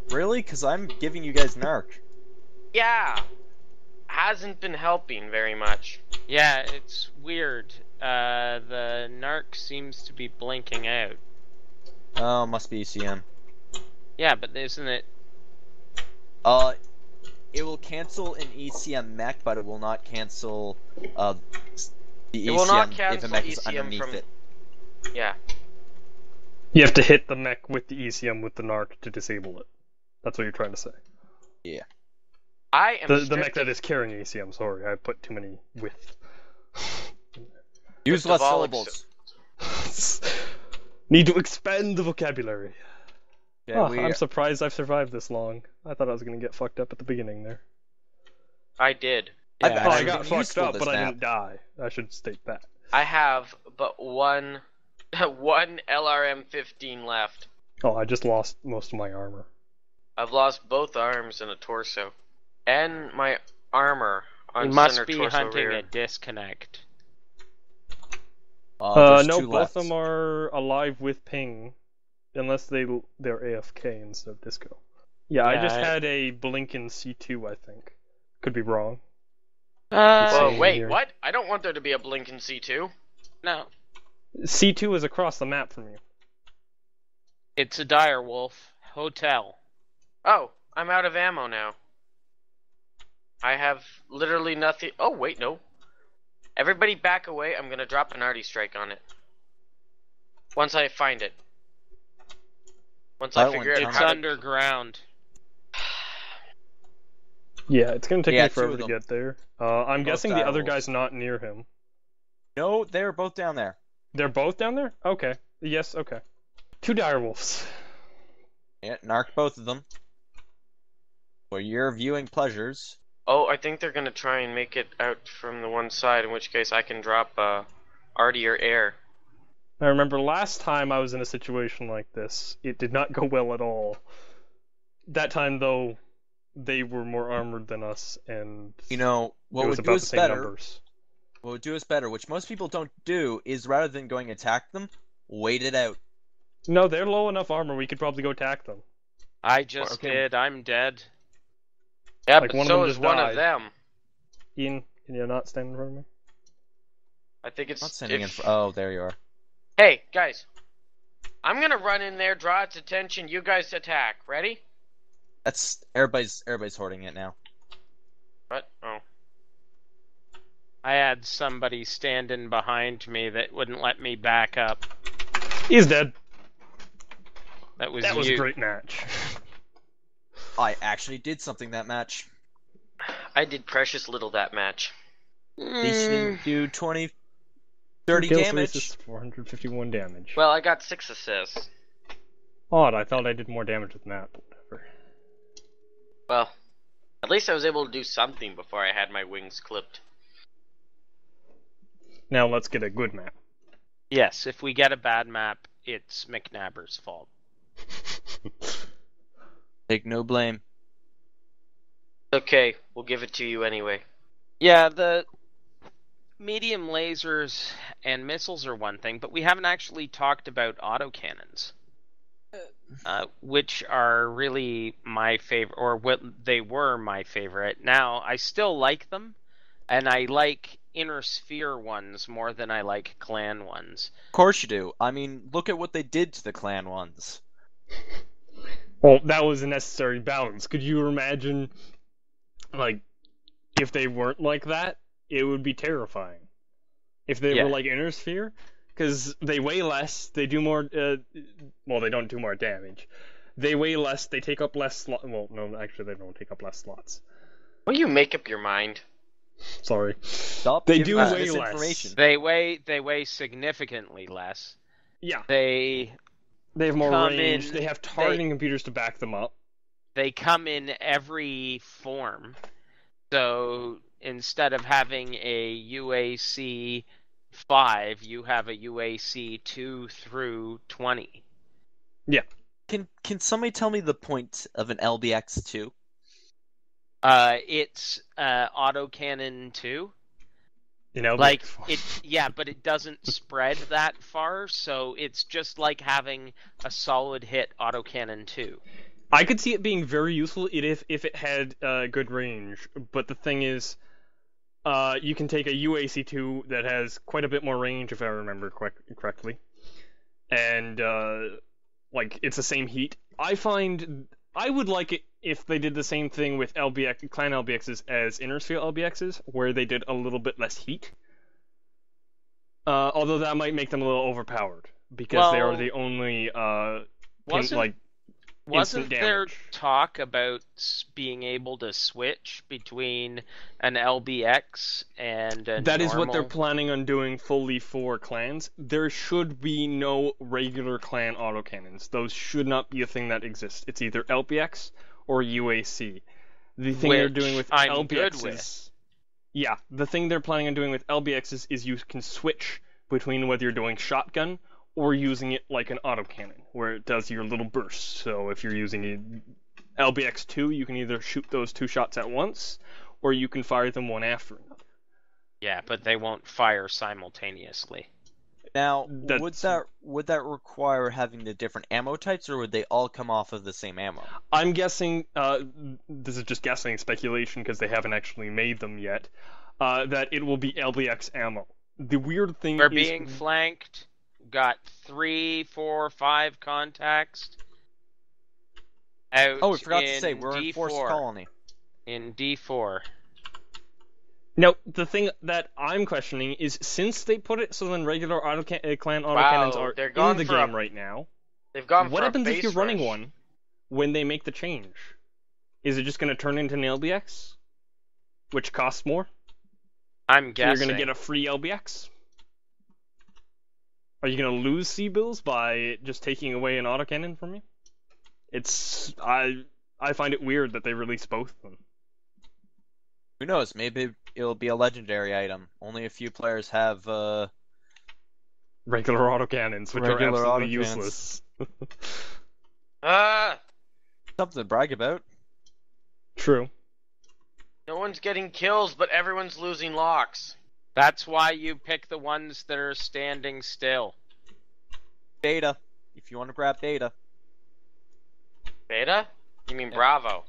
Speaker 2: Really? Because I'm giving you guys narc.
Speaker 1: Yeah. Hasn't been helping very much.
Speaker 3: Yeah, it's weird. The narc seems to be blinking out.
Speaker 2: Oh, must be ECM.
Speaker 3: Yeah, but isn't it?
Speaker 2: It will cancel an ECM mech, but it will not cancel the
Speaker 1: It
Speaker 2: ECM
Speaker 1: will not
Speaker 2: if the
Speaker 1: cancel
Speaker 2: mech is
Speaker 1: ECM
Speaker 2: underneath
Speaker 1: from-
Speaker 2: it.
Speaker 1: Yeah.
Speaker 4: You have to hit the mech with the ECM with the narc to disable it. That's what you're trying to say.
Speaker 2: Yeah.
Speaker 1: I am
Speaker 4: The
Speaker 1: stripped
Speaker 4: mech that
Speaker 1: of-
Speaker 4: is carrying ECM, sorry, I put too many with.
Speaker 2: Use
Speaker 1: of
Speaker 2: less
Speaker 1: all
Speaker 2: syllables.
Speaker 4: Need to expand the vocabulary.
Speaker 2: Yeah,
Speaker 4: I'm surprised I've survived this long. I thought I was gonna get fucked up at the beginning there.
Speaker 1: I did.
Speaker 2: I've
Speaker 3: Yeah,
Speaker 4: Oh, I
Speaker 2: actually
Speaker 4: got
Speaker 2: been
Speaker 4: fucked
Speaker 2: useful
Speaker 4: up,
Speaker 2: this
Speaker 4: but I
Speaker 2: map.
Speaker 4: didn't die. I should state that.
Speaker 1: I have but one LRM-15 left.
Speaker 4: Oh, I just lost most of my armor.
Speaker 1: I've lost both arms and a torso. And my armor on
Speaker 3: We must
Speaker 1: center
Speaker 3: be
Speaker 1: torso
Speaker 3: hunting
Speaker 1: rear.
Speaker 3: a disconnect.
Speaker 2: There's
Speaker 4: No,
Speaker 2: two
Speaker 4: both
Speaker 2: left.
Speaker 4: of them are alive with ping, unless they're AFK instead of disco. Yeah, I just
Speaker 3: Yeah,
Speaker 4: had a Blinken C2, I think. Could be wrong.
Speaker 3: Uh,
Speaker 1: Whoa,
Speaker 4: Same
Speaker 1: wait,
Speaker 4: here.
Speaker 1: what? I don't want there to be a blinking C2.
Speaker 3: no,
Speaker 4: C2 is across the map from you.
Speaker 3: it's a direwolf hotel.
Speaker 1: Oh, I'm out of ammo now. I have literally nothing. Oh, wait, no. Everybody back away. I'm gonna drop an arty strike on it. Once I find it. Once I
Speaker 2: That
Speaker 1: figure
Speaker 2: one
Speaker 1: out
Speaker 3: It's
Speaker 1: how to...
Speaker 3: underground.
Speaker 4: Yeah, it's gonna take
Speaker 2: Yeah,
Speaker 4: me
Speaker 2: two
Speaker 4: forever
Speaker 2: of
Speaker 4: to
Speaker 2: them.
Speaker 4: get there. I'm
Speaker 2: Both
Speaker 4: guessing the other
Speaker 2: direwolves.
Speaker 4: guy's not near him.
Speaker 2: No, they're both down there.
Speaker 4: They're both down there? Okay. Yes, okay. 2 direwolves.
Speaker 2: Yeah, narc both of them. For your viewing pleasures.
Speaker 1: Oh, I think they're gonna try and make it out from the one side, in which case I can drop arty or air.
Speaker 4: I remember last time I was in a situation like this, it did not go well at all. That time, though, they were more armored than us, and
Speaker 2: You know, what
Speaker 4: it was
Speaker 2: would do
Speaker 4: about the
Speaker 2: us
Speaker 4: same
Speaker 2: better,
Speaker 4: numbers.
Speaker 2: what would do us better, which most people don't do, is rather than going attack them, wait it out.
Speaker 4: No, they're low enough armor. We could probably go attack them.
Speaker 3: I just
Speaker 4: Okay.
Speaker 3: did. I'm dead.
Speaker 1: Yeah,
Speaker 4: Like,
Speaker 1: but
Speaker 4: one of
Speaker 1: so
Speaker 4: them
Speaker 1: is
Speaker 4: just
Speaker 1: one
Speaker 4: died.
Speaker 1: of them.
Speaker 4: Ian, can you not stand in front of me?
Speaker 1: I think it's.
Speaker 2: Not sending
Speaker 1: if-
Speaker 2: Oh, there you are.
Speaker 1: Hey, guys. I'm gonna run in there, draw its attention. You guys attack. Ready?
Speaker 2: That's everybody's hoarding it now.
Speaker 1: What? Oh.
Speaker 3: I had somebody standing behind me that wouldn't let me back up.
Speaker 4: He's dead.
Speaker 3: That was
Speaker 4: That was
Speaker 3: you.
Speaker 4: a great match.
Speaker 2: I actually did something that match.
Speaker 1: I did precious little that match.
Speaker 2: They didn't do 20,
Speaker 4: 2
Speaker 2: 30
Speaker 4: kills, 3
Speaker 2: damage.
Speaker 4: assists, 451 damage.
Speaker 1: Well, I got 6 assists.
Speaker 4: Odd, I thought I did more damage than that, but whatever.
Speaker 1: Well, at least I was able to do something before I had my wings clipped.
Speaker 4: Now let's get a good map.
Speaker 3: Yes, if we get a bad map, it's McNabber's fault.
Speaker 2: Take no blame.
Speaker 1: Okay, we'll give it to you anyway.
Speaker 3: Yeah, the medium lasers and missiles are one thing, but we haven't actually talked about autocannons. Which are really my favorite, or what they were my favorite. Now, I still like them, and I like Inner Sphere ones more than I like Clan ones.
Speaker 2: Of course you do. I mean, look at what they did to the clan ones.
Speaker 4: Well, that was a necessary balance. Could you imagine, like, if they weren't like that, it would be terrifying. If they
Speaker 3: Yeah.
Speaker 4: were like Inner Sphere, because they weigh less, they do more, well, they don't do more damage. They weigh less, they take up less slots. Well, no, actually, they don't take up less slots.
Speaker 1: Will you make up your mind?
Speaker 4: Sorry.
Speaker 2: Stop
Speaker 4: They
Speaker 2: giving
Speaker 4: do
Speaker 2: us
Speaker 4: weigh
Speaker 2: misinformation.
Speaker 4: less.
Speaker 3: They weigh significantly less.
Speaker 4: Yeah.
Speaker 3: They
Speaker 4: They have more
Speaker 3: come
Speaker 4: range,
Speaker 3: in-
Speaker 4: they have targeting computers to back them up.
Speaker 3: come in every form. So instead of having a UAC 5, you have a UAC 2 through 20.
Speaker 2: Can somebody tell me the point of an LBX2?
Speaker 3: It's autocannon 2.
Speaker 4: You know,
Speaker 3: Like yeah, but it doesn't spread that far, so it's just like having a solid hit autocannon 2.
Speaker 4: I could see it being very useful if it had good range, but the thing is, you can take a UAC2 that has quite a bit more range, if I remember correctly, and like it's the same heat. I find I would like it if they did the same thing with LBX clan LBXs as Inner Sphere LBXs, where they did a little bit less heat. Although that might make them a little overpowered because they are
Speaker 3: Well,
Speaker 4: the only
Speaker 3: Wasn't
Speaker 4: instant
Speaker 3: there
Speaker 4: damage.
Speaker 3: talk about being able to switch between an LBX and a
Speaker 4: That is what they're
Speaker 3: normal?
Speaker 4: planning on doing fully for clans. There should be no regular clan autocannons. Those should not be a thing that exists. It's either LBX or UAC. The thing they're doing with
Speaker 3: I'm
Speaker 4: LBXs,
Speaker 3: good with.
Speaker 4: yeah, the thing they're planning on doing with LBXs is you can switch between whether you're doing shotgun or using it like an autocannon, where it does your little bursts. So if you're using a LBX2, you can either shoot those 2 shots at once, or you can fire them one after another.
Speaker 3: Yeah, but they won't fire simultaneously.
Speaker 2: Now,
Speaker 4: That's-
Speaker 2: would that require having the different ammo types, or would they all come off of the same ammo?
Speaker 4: I'm guessing, this is just guessing, speculation, because they haven't actually made them yet, that it will be LBX ammo. The weird thing
Speaker 3: We're
Speaker 4: is...
Speaker 3: being flanked. Got 3, 4, 5 contacts. Out
Speaker 2: Oh, we forgot to
Speaker 3: in
Speaker 2: say, we're in Forced
Speaker 3: D4.
Speaker 2: Colony.
Speaker 3: In D4.
Speaker 4: No, the thing that I'm questioning is, since they put it so then regular clan
Speaker 1: Wow,
Speaker 4: autocannons are
Speaker 1: they're
Speaker 4: in
Speaker 1: gone
Speaker 4: the
Speaker 1: for
Speaker 4: game
Speaker 1: a-
Speaker 4: right now,
Speaker 1: They've gone
Speaker 4: what
Speaker 1: for
Speaker 4: happens
Speaker 1: a
Speaker 4: if you're
Speaker 1: base
Speaker 4: running
Speaker 1: rush.
Speaker 4: one when they make the change? Is it just going to turn into an LBX? Which costs more?
Speaker 3: I'm
Speaker 4: So
Speaker 3: guessing.
Speaker 4: you're going to get a free LBX? Are you going to lose C-bills by just taking away an autocannon from you? It's... I find it weird that they release both of them.
Speaker 2: Who knows? Maybe it'll be a legendary item. Only a few players have.
Speaker 4: Regular autocannons, which
Speaker 2: Regular
Speaker 4: are absolutely
Speaker 2: autocannons.
Speaker 4: useless.
Speaker 1: Ah!
Speaker 2: Something to brag about.
Speaker 4: True.
Speaker 1: No one's getting kills, but everyone's losing locks.
Speaker 3: That's why you pick the ones that are standing still.
Speaker 2: Beta. If you want to grab Beta.
Speaker 1: Beta? You mean
Speaker 2: Yeah.
Speaker 1: Bravo?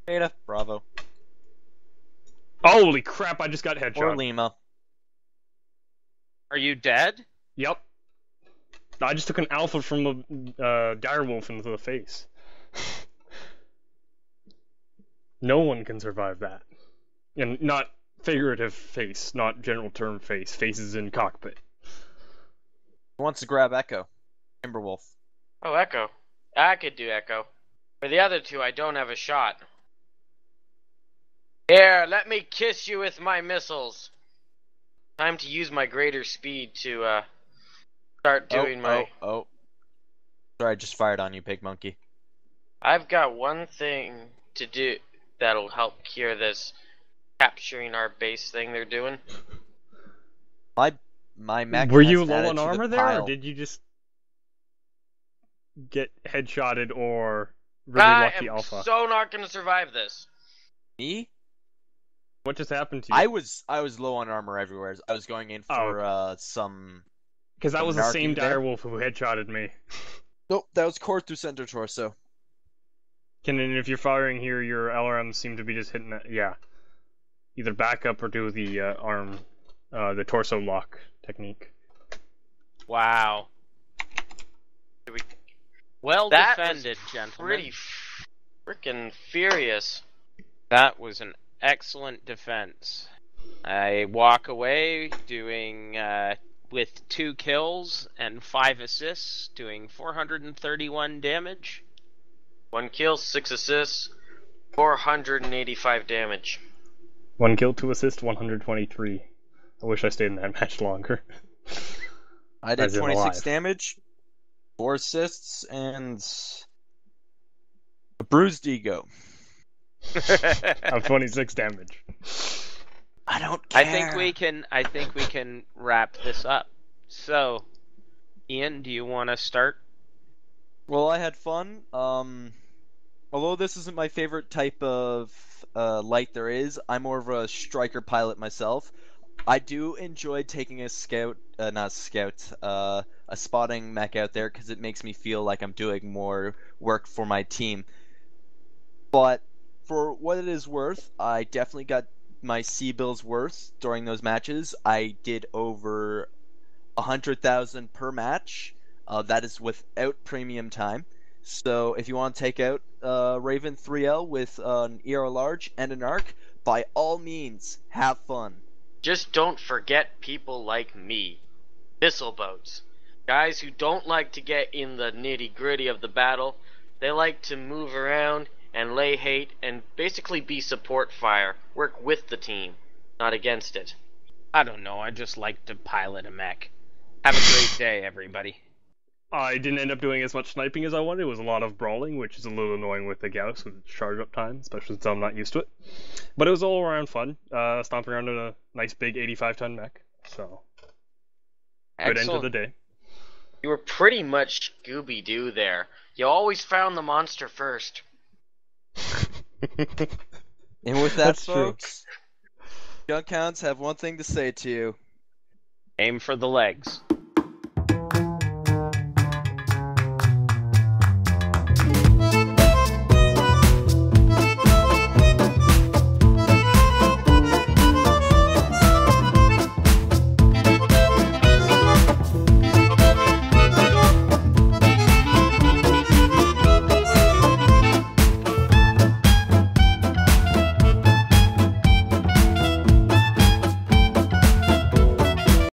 Speaker 2: Beta. Bravo.
Speaker 4: Holy crap! I just got
Speaker 2: Or
Speaker 4: headshot.
Speaker 2: Lima.
Speaker 3: Are you dead?
Speaker 4: Yep. I just took an alpha from a direwolf into the face. No one can survive that. And not figurative face, not general term face. Faces in cockpit.
Speaker 2: Who wants to grab Echo? Timberwolf.
Speaker 1: Oh, Echo. I could do Echo. For the other two, I don't have a shot. Here, let me kiss you with my missiles. Time to use my greater speed to, start doing my...
Speaker 2: Oh. Sorry, I just fired on you, Pig Monkey.
Speaker 1: I've got one thing to do that'll help cure this capturing our base thing they're doing.
Speaker 2: My mech
Speaker 4: Were
Speaker 2: has
Speaker 4: you low
Speaker 2: added
Speaker 4: on
Speaker 2: to the
Speaker 4: armor there,
Speaker 2: pile.
Speaker 4: or did you just get headshotted or really
Speaker 1: I
Speaker 4: lucky
Speaker 1: am
Speaker 4: alpha?
Speaker 1: so not gonna survive this.
Speaker 2: Me?
Speaker 4: What just happened to you?
Speaker 2: I was low on armor everywhere. I was going in
Speaker 4: Oh.
Speaker 2: for some.
Speaker 4: Because that was the same
Speaker 2: narky there.
Speaker 4: direwolf who headshotted me.
Speaker 2: Nope, that was core through center torso.
Speaker 4: And if you're firing here, your LRMs seem to be just hitting that. Yeah. Either back up or do the arm, the torso lock technique.
Speaker 3: Wow. Well
Speaker 1: That
Speaker 3: defended,
Speaker 1: was
Speaker 3: gentlemen.
Speaker 1: pretty freaking furious.
Speaker 3: That was an excellent defense. I walk away doing with 2 kills and 5 assists, doing 431 damage.
Speaker 1: 1 kill, 6 assists, 485 damage.
Speaker 4: 1 kill, 2 assist, 123. I wish I stayed in that match longer.
Speaker 2: I did
Speaker 4: As in
Speaker 2: 26
Speaker 4: alive.
Speaker 2: damage, 4 assists, and a bruised ego.
Speaker 4: Of 26 damage.
Speaker 2: I don't care.
Speaker 3: I think we can wrap this up. So, Ian, do you want to start?
Speaker 2: Well, I had fun. Although this isn't my favorite type of light there is, I'm more of a striker pilot myself. I do enjoy taking a spotting mech out there because it makes me feel like I'm doing more work for my team. But for what it is worth, I definitely got my C-bills worth during those matches. I did over 100,000 per match. That is without premium time. So if you want to take out Raven 3L with an ER large and an arc, by all means, have fun.
Speaker 1: Just don't forget people like me. Missile boats. Guys who don't like to get in the nitty-gritty of the battle. They like to move around and lay hate and basically be support fire. Work with the team, not against it.
Speaker 3: I don't know, I just like to pilot a mech. Have a great day, everybody.
Speaker 4: I didn't end up doing as much sniping as I wanted. It was a lot of brawling, which is a little annoying with the Gauss with its charge up time, especially since I'm not used to it. But it was all around fun. Stomping around in a nice big 85-ton mech. So, good end to the day.
Speaker 1: You were pretty much Scooby-Doo there. You always found the monster first.
Speaker 2: And with that,
Speaker 4: That's true.
Speaker 2: folks, Junk Hounds have one thing to say to you.
Speaker 3: Aim for the legs.